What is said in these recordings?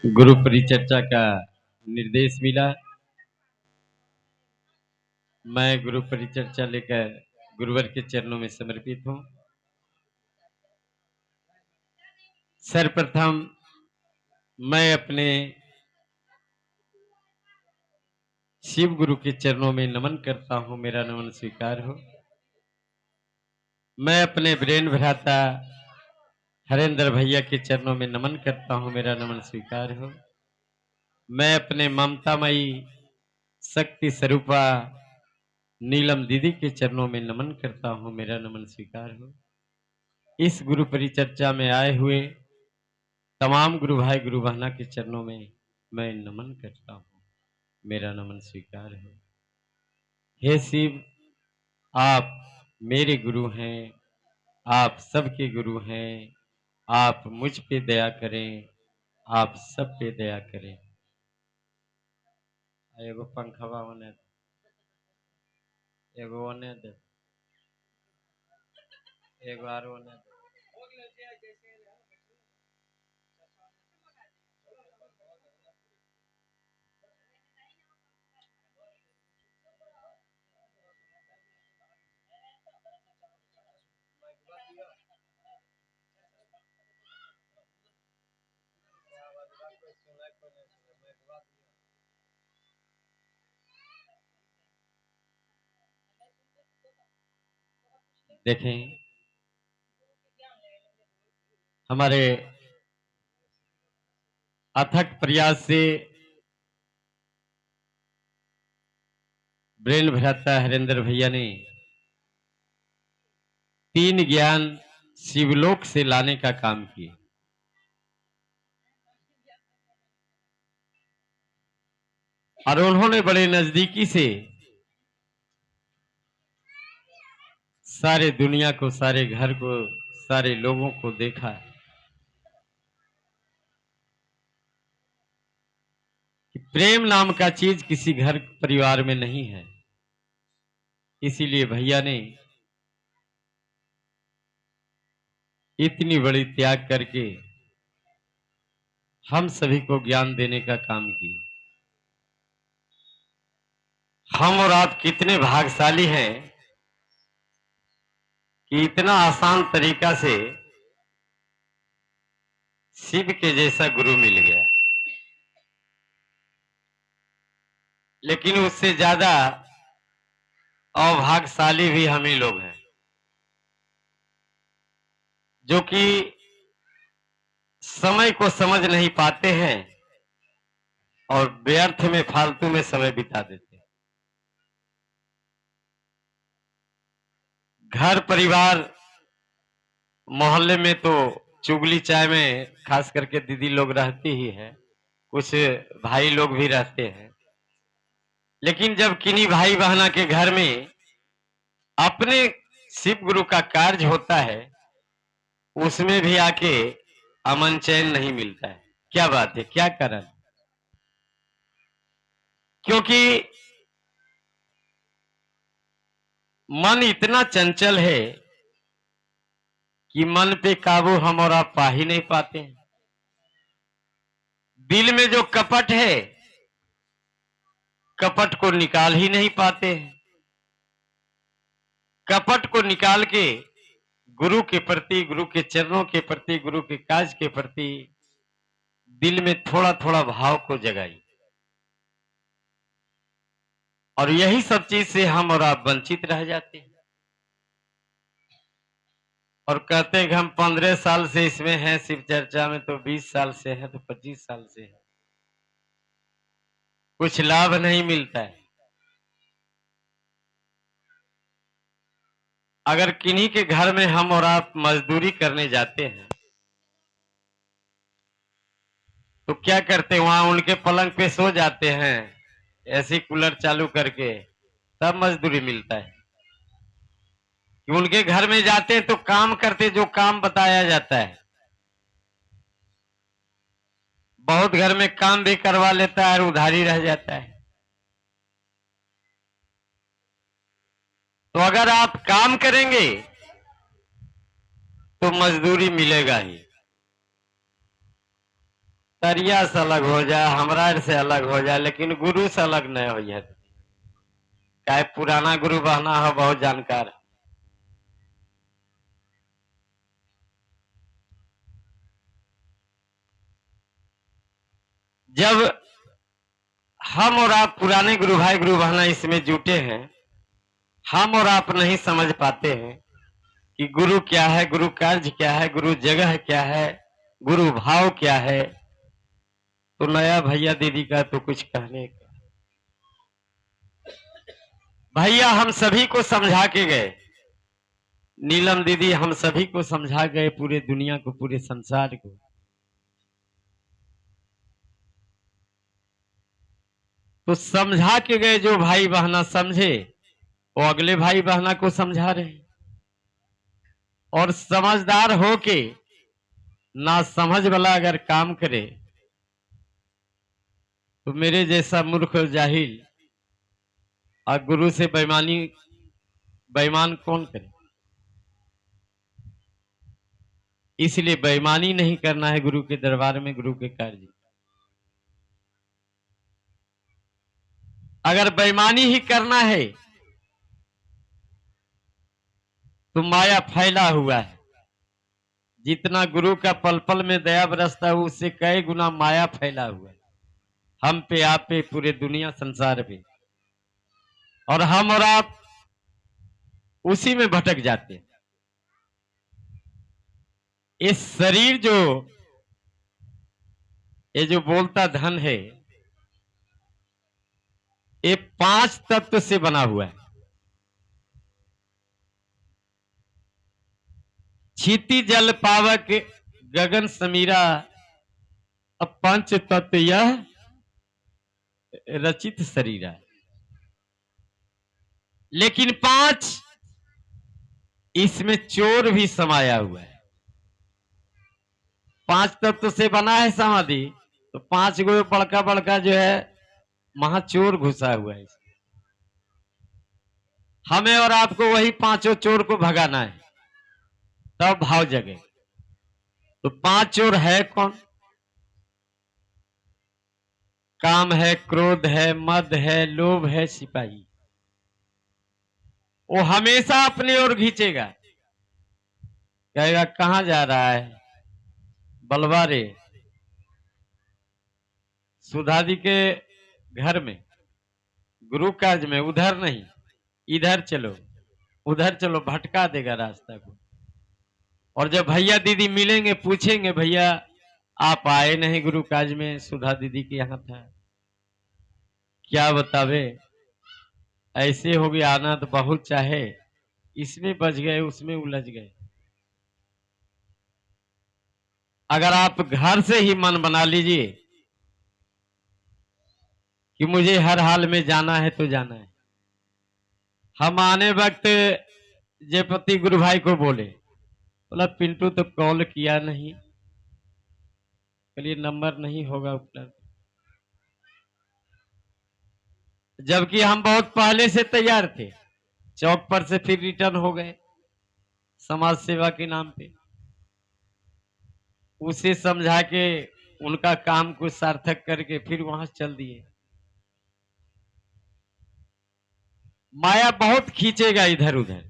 गुरु परिचर्चा का निर्देश मिला। मैं गुरु परिचर्चा लेकर गुरुवर के चरणों में समर्पित हूँ। सर्वप्रथम मैं अपने शिव गुरु के चरणों में नमन करता हूँ। मेरा नमन स्वीकार हो। मैं अपने ब्रेन भ्राता हरेंद्र भैया के चरणों में नमन करता हूँ। मेरा नमन स्वीकार हो। मैं अपने ममतामयी शक्ति स्वरूपा नीलम दीदी के चरणों में नमन करता हूँ। मेरा नमन स्वीकार हो। इस गुरु परिचर्चा में आए हुए तमाम गुरु भाई गुरु बहना के चरणों में मैं नमन करता हूँ। मेरा नमन स्वीकार हो। हे शिव, आप मेरे गुरु हैं, आप सबके गुरु हैं। आप मुझ पे दया करें, आप सब पे दया करें। एगो पंखवा होने दे, एगो होने दे, एगो आरो होने दे। देखें, हमारे अथक प्रयास से ब्रेन भ्राता हरेंद्र भैया ने 3 ज्ञान शिवलोक से लाने का काम किया। और उन्होंने बड़े नजदीकी से सारे दुनिया को, सारे घर को, सारे लोगों को देखा कि प्रेम नाम का चीज किसी घर परिवार में नहीं है। इसीलिए भैया ने इतनी बड़ी त्याग करके हम सभी को ज्ञान देने का काम किया। हम और आप कितने भाग्यशाली हैं कि इतना आसान तरीका से शिव के जैसा गुरु मिल गया। लेकिन उससे ज्यादा अभाग्यशाली भी हम ही लोग हैं, जो कि समय को समझ नहीं पाते हैं और व्यर्थ में, फालतू में समय बिता देते हैं। घर परिवार मोहल्ले में तो चुगली चाय में खास करके दीदी लोग रहती ही है, कुछ भाई लोग भी रहते हैं। लेकिन जब किन्हीं भाई बहना के घर में अपने शिव गुरु का कार्य होता है, उसमें भी आके अमन चैन नहीं मिलता है। क्या बात है, क्या कारण? क्योंकि मन इतना चंचल है कि मन पे काबू हम और आप पा ही नहीं पाते हैं। दिल में जो कपट है, कपट को निकाल ही नहीं पाते हैं। कपट को निकाल के गुरु के प्रति, गुरु के चरणों के प्रति, गुरु के काज के प्रति दिल में थोड़ा थोड़ा भाव को जगाई। और यही सब चीज से हम और आप वंचित रह जाते हैं और कहते हैं कि हम 15 साल से इसमें हैं शिव चर्चा में, तो 20 साल से है, तो 25 साल से है, कुछ लाभ नहीं मिलता है। अगर किन्हीं के घर में हम और आप मजदूरी करने जाते हैं तो क्या करते हैं, वहां उनके पलंग पे सो जाते हैं ऐसी कूलर चालू करके, तब मजदूरी मिलता है। कि उनके घर में जाते हैं तो काम करते, जो काम बताया जाता है। बहुत घर में काम भी करवा लेता है और उधारी रह जाता है। तो अगर आप काम करेंगे तो मजदूरी मिलेगा ही। तरिया से अलग हो जाए, हमरा से अलग हो जाए, लेकिन गुरु से अलग नहीं हो जाए। चाहे पुराना गुरु बहना हो, बहुत जानकार है। जब हम और आप पुराने गुरु भाई गुरु बहना इसमें जुटे हैं, हम और आप नहीं समझ पाते हैं कि गुरु क्या है, गुरु कार्य क्या है, गुरु जगह क्या है, गुरु भाव क्या है। तो नया भैया दीदी का तो कुछ कहने का। भैया हम सभी को समझा के गए, नीलम दीदी हम सभी को समझा गए, पूरे दुनिया को, पूरे संसार को। तो समझा के गए, जो भाई बहना समझे वो अगले भाई बहना को समझा रहे हैं। और समझदार होके ना समझ वाला अगर काम करे तो मेरे जैसा मूर्ख और जाहिल और गुरु से बेईमान कौन करे। इसलिए बेईमानी नहीं करना है गुरु के दरबार में, गुरु के कार्य। अगर बेईमानी ही करना है तो माया फैला हुआ है। जितना गुरु का पल पल में दया बरसता है, उससे कई गुना माया फैला हुआ है, हम पे, आप पे, पूरे दुनिया संसार पे। और हम और आप उसी में भटक जाते हैं। ये शरीर ये जो बोलता धन है, ये 5 तत्व से बना हुआ है। क्षिति जल पावक गगन समीरा, अब 5 तत्व यह रचित शरीर है। लेकिन 5 इसमें चोर भी समाया हुआ है। 5 तत्व से बना है समाधि, तो 5 गो बड़का बड़का जो है महाचोर घुसा हुआ है। हमें और आपको वही 5 चोर को भगाना है, तब भाव जगे। तो 5 चोर है कौन? काम है, क्रोध है, मद है, लोभ है, सिपाही। वो हमेशा अपनी ओर खींचेगा, कहेगा कहां जा रहा है, बलवा रे। सुधाजी के घर में, गुरु काज में, उधर नहीं, इधर चलो, उधर चलो, भटका देगा रास्ता को। और जब भैया दीदी मिलेंगे, पूछेंगे भैया आप आए नहीं गुरु काज में, सुधा दीदी के यहां था। क्या बतावे, ऐसे हो गया, आना तो बहुत चाहे, इसमें बच गए, उसमें उलझ गए। अगर आप घर से ही मन बना लीजिए कि मुझे हर हाल में जाना है तो जाना है। हम आने वक्त जयपति गुरु भाई को बोले, बोला पिंटू तो कॉल किया नहीं, चलिए नंबर नहीं होगा उपलब्ध। जबकि हम बहुत पहले से तैयार थे, चौक पर से फिर रिटर्न हो गए समाज सेवा के नाम पे। उसे समझा के उनका काम को सार्थक करके फिर वहां चल दिए। माया बहुत खींचेगा इधर उधर,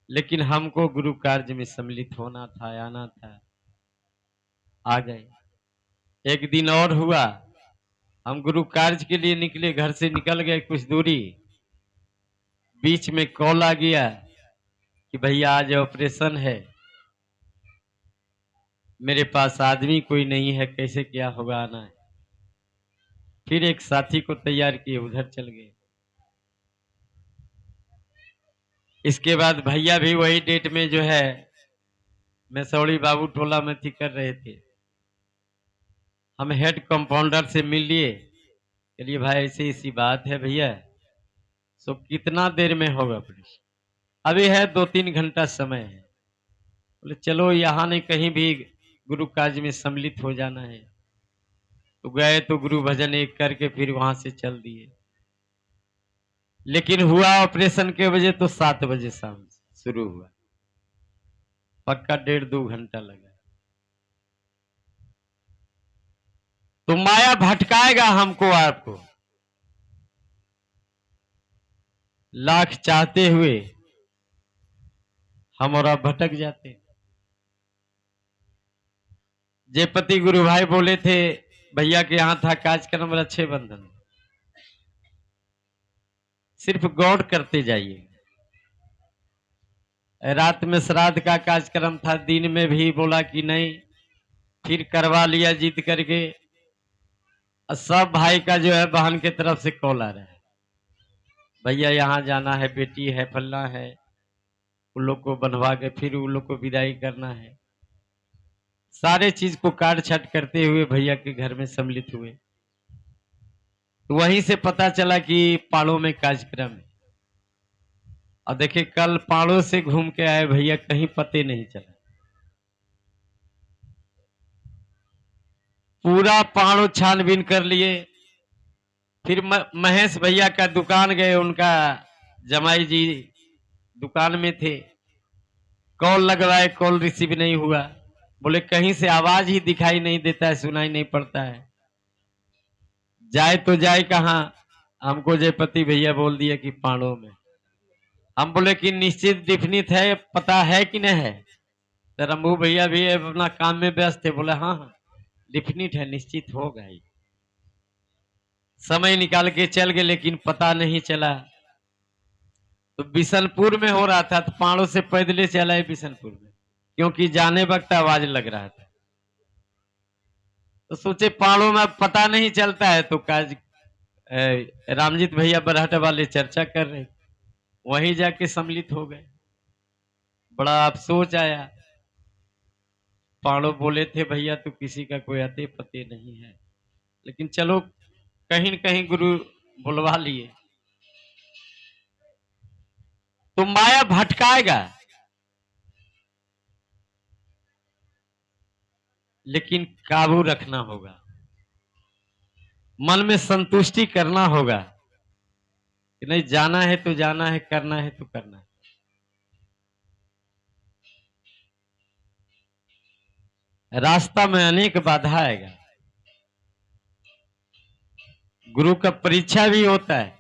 लेकिन हमको गुरु कार्य में सम्मिलित होना था, आना था, आ गए। एक दिन और हुआ, हम गुरु कार्य के लिए निकले, घर से निकल गए कुछ दूरी, बीच में कॉल आ गया कि भैया आज ऑपरेशन है, मेरे पास आदमी कोई नहीं है, कैसे क्या होगा, आना है। फिर एक साथी को तैयार किए, उधर चल गए। इसके बाद भैया भी वही डेट में जो है मैसौड़ी बाबू टोला में थी, कर रहे थे। हम हेड कंपाउंडर से मिल लिए, चलिए भाई ऐसी ऐसी बात है भैया, सो कितना देर में होगा ऑपरेशन? अभी है 2-3 घंटा समय है। बोले चलो यहाँ नहीं, कहीं भी गुरु काज में सम्मिलित हो जाना है। तो गए, तो गुरु भजन एक करके फिर वहां से चल दिए। लेकिन हुआ ऑपरेशन के बजे तो 7 बजे शाम शुरू हुआ, पक्का 1.5-2 घंटा लगा। तो माया भटकाएगा हमको आपको, लाख चाहते हुए हम और आप भटक जाते हैं। जयपति गुरु भाई बोले थे, भैया के यहां था कार्यक्रम रक्षे बंधन, सिर्फ गौर करते जाइए। रात में श्राद्ध का कार्यक्रम था, दिन में भी बोला कि नहीं, फिर करवा लिया जिद करके। सब भाई का जो है बहन के तरफ से कॉल आ रहा है, भैया यहाँ जाना है, बेटी है, फलना है, उन लोग को बनवा के फिर उन लोग को विदाई करना है। सारे चीज को काट छाट करते हुए भैया के घर में सम्मिलित हुए। तो वहीं से पता चला कि पाड़ों में कार्यक्रम है। और देखिए कल पाड़ों से घूम के आए भैया, कहीं पते नहीं चला। पूरा पाड़ों छानबीन कर लिए। फिर महेश भैया का दुकान गए, उनका जमाई जी दुकान में थे, कॉल लगवाए, कॉल रिसीव नहीं हुआ। बोले कहीं से आवाज ही दिखाई नहीं देता है, सुनाई नहीं पड़ता है, जाए तो जाए कहाँ। हमको जयपति भैया बोल दिया कि पाड़ों में। हम बोले कि निश्चित डिफिनिट है, पता है कि नहीं है। तो रंभू भैया भी अपना काम में व्यस्त थे, बोले हाँ हाँ डिफिनिट है, निश्चित होगा ही। समय निकाल के चल गए, लेकिन पता नहीं चला। तो बिशनपुर में हो रहा था, तो पाड़ों से पैदले चला है बिशनपुर में, क्योंकि जाने वक्त आवाज लग रहा था। तो सोचे पाड़ों में पता नहीं चलता है, तो काज रामजीत भैया बरहट वाले चर्चा कर रहे, वहीं जाके सम्मिलित हो गए। बड़ा अफसोस आया। पाड़ों बोले थे भैया तो किसी का कोई अते पते नहीं है, लेकिन चलो कहीं न कहीं गुरु बुलवा लिए। तो माया भटकाएगा, लेकिन काबू रखना होगा, मन में संतुष्टि करना होगा कि नहीं, जाना है तो जाना है, करना है तो करना है। रास्ता में अनेक बाधा आएगा, गुरु का परीक्षा भी होता है।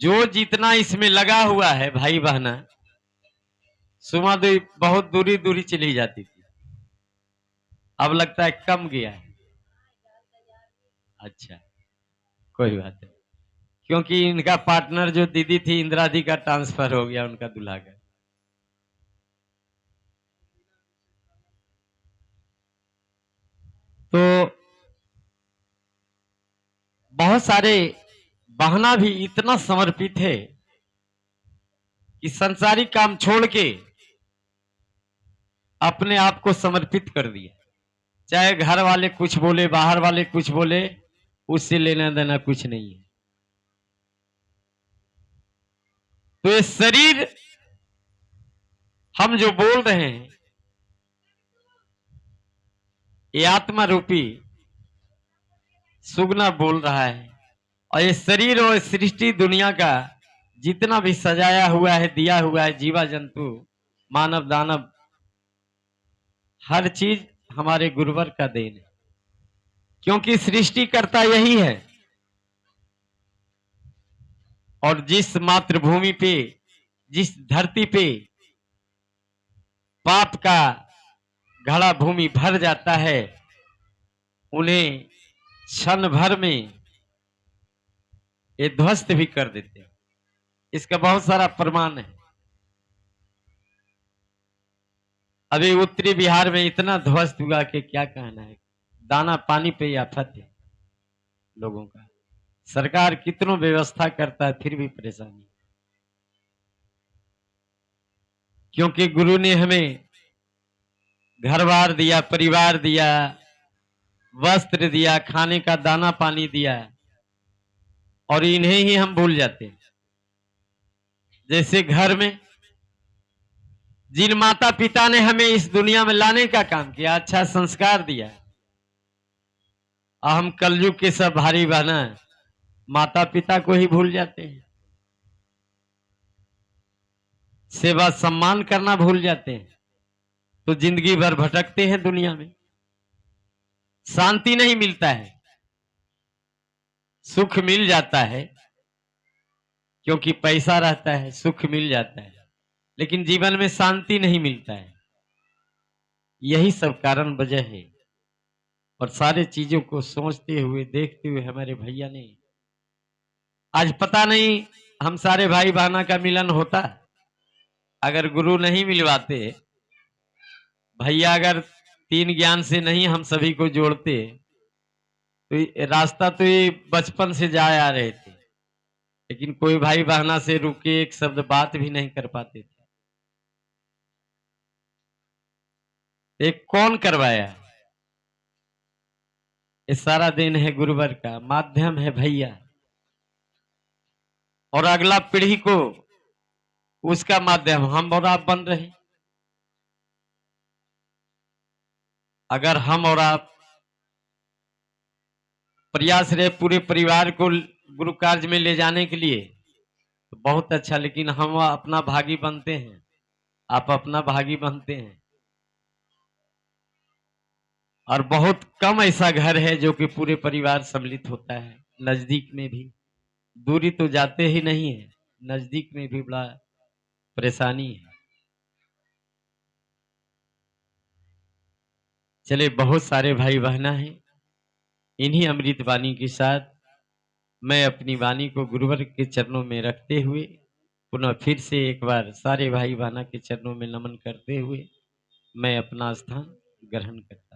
जो जितना इसमें लगा हुआ है भाई बहना, सुमा देवी बहुत दूरी दूरी चली जाती थी, अब लगता है कम गया है। अच्छा कोई बात नहीं, क्योंकि इनका पार्टनर जो दीदी थी इंदिरा दी का ट्रांसफर हो गया उनका दूल्हा का। तो बहुत सारे बहना भी इतना समर्पित है कि संसारिक काम छोड़ के अपने आप को समर्पित कर दिया। चाहे घर वाले कुछ बोले, बाहर वाले कुछ बोले, उससे लेना देना कुछ नहीं है। तो ये शरीर हम जो बोल रहे हैं, ये आत्मा रूपी सुगना बोल रहा है। और ये शरीर और सृष्टि दुनिया का जितना भी सजाया हुआ है, दिया हुआ है, जीवा जंतु, मानव दानव, हर चीज हमारे गुरुवर का देन है, क्योंकि सृष्टिकर्ता यही है। और जिस मातृभूमि पे, जिस धरती पे पाप का घड़ा भूमि भर जाता है, उन्हें क्षण भर में ये ध्वस्त भी कर देते हैं। इसका बहुत सारा प्रमाण है। अभी उत्तरी बिहार में इतना ध्वस्त हुआ कि क्या कहना है, दाना पानी पे आफत है लोगों का। सरकार कितनों व्यवस्था करता है फिर भी परेशानी, क्योंकि गुरु ने हमें घर बार दिया, परिवार दिया, वस्त्र दिया, खाने का दाना पानी दिया, और इन्हें ही हम भूल जाते हैं। जैसे घर में जिन माता पिता ने हमें इस दुनिया में लाने का काम किया, अच्छा संस्कार दिया, और हम कलयुग के सब भारी बहना माता पिता को ही भूल जाते हैं, सेवा सम्मान करना भूल जाते हैं, तो जिंदगी भर भटकते हैं दुनिया में। शांति नहीं मिलता है। सुख मिल जाता है क्योंकि पैसा रहता है, सुख मिल जाता है, लेकिन जीवन में शांति नहीं मिलता है। यही सब कारण वजह है। और सारे चीजों को सोचते हुए देखते हुए हमारे भैया ने आज पता नहीं हम सारे भाई बहना का मिलन होता अगर गुरु नहीं मिलवाते, भैया अगर तीन ज्ञान से नहीं हम सभी को जोड़ते तो रास्ता तो ये बचपन से जाए आ रहे थे, लेकिन कोई भाई बहना से रुके एक शब्द बात भी नहीं कर पाते थे। एक कौन करवाया? ये सारा दिन है गुरुवर का, माध्यम है भैया, और अगला पीढ़ी को उसका माध्यम हम और आप बन रहे। अगर हम और आप प्रयास रहे पूरे परिवार को गुरु कार्य में ले जाने के लिए तो बहुत अच्छा, लेकिन हम अपना भागी बनते हैं, आप अपना भागी बनते हैं। और बहुत कम ऐसा घर है जो कि पूरे परिवार सम्मिलित होता है। नजदीक में भी, दूरी तो जाते ही नहीं है, नजदीक में भी बड़ा परेशानी है। चले, बहुत सारे भाई बहना हैं। इन्हीं अमृत वाणी के साथ मैं अपनी वाणी को गुरुवर के चरणों में रखते हुए पुनः फिर से एक बार सारे भाई बहना के चरणों में नमन करते हुए मैं अपना स्थान ग्रहण करता हूं।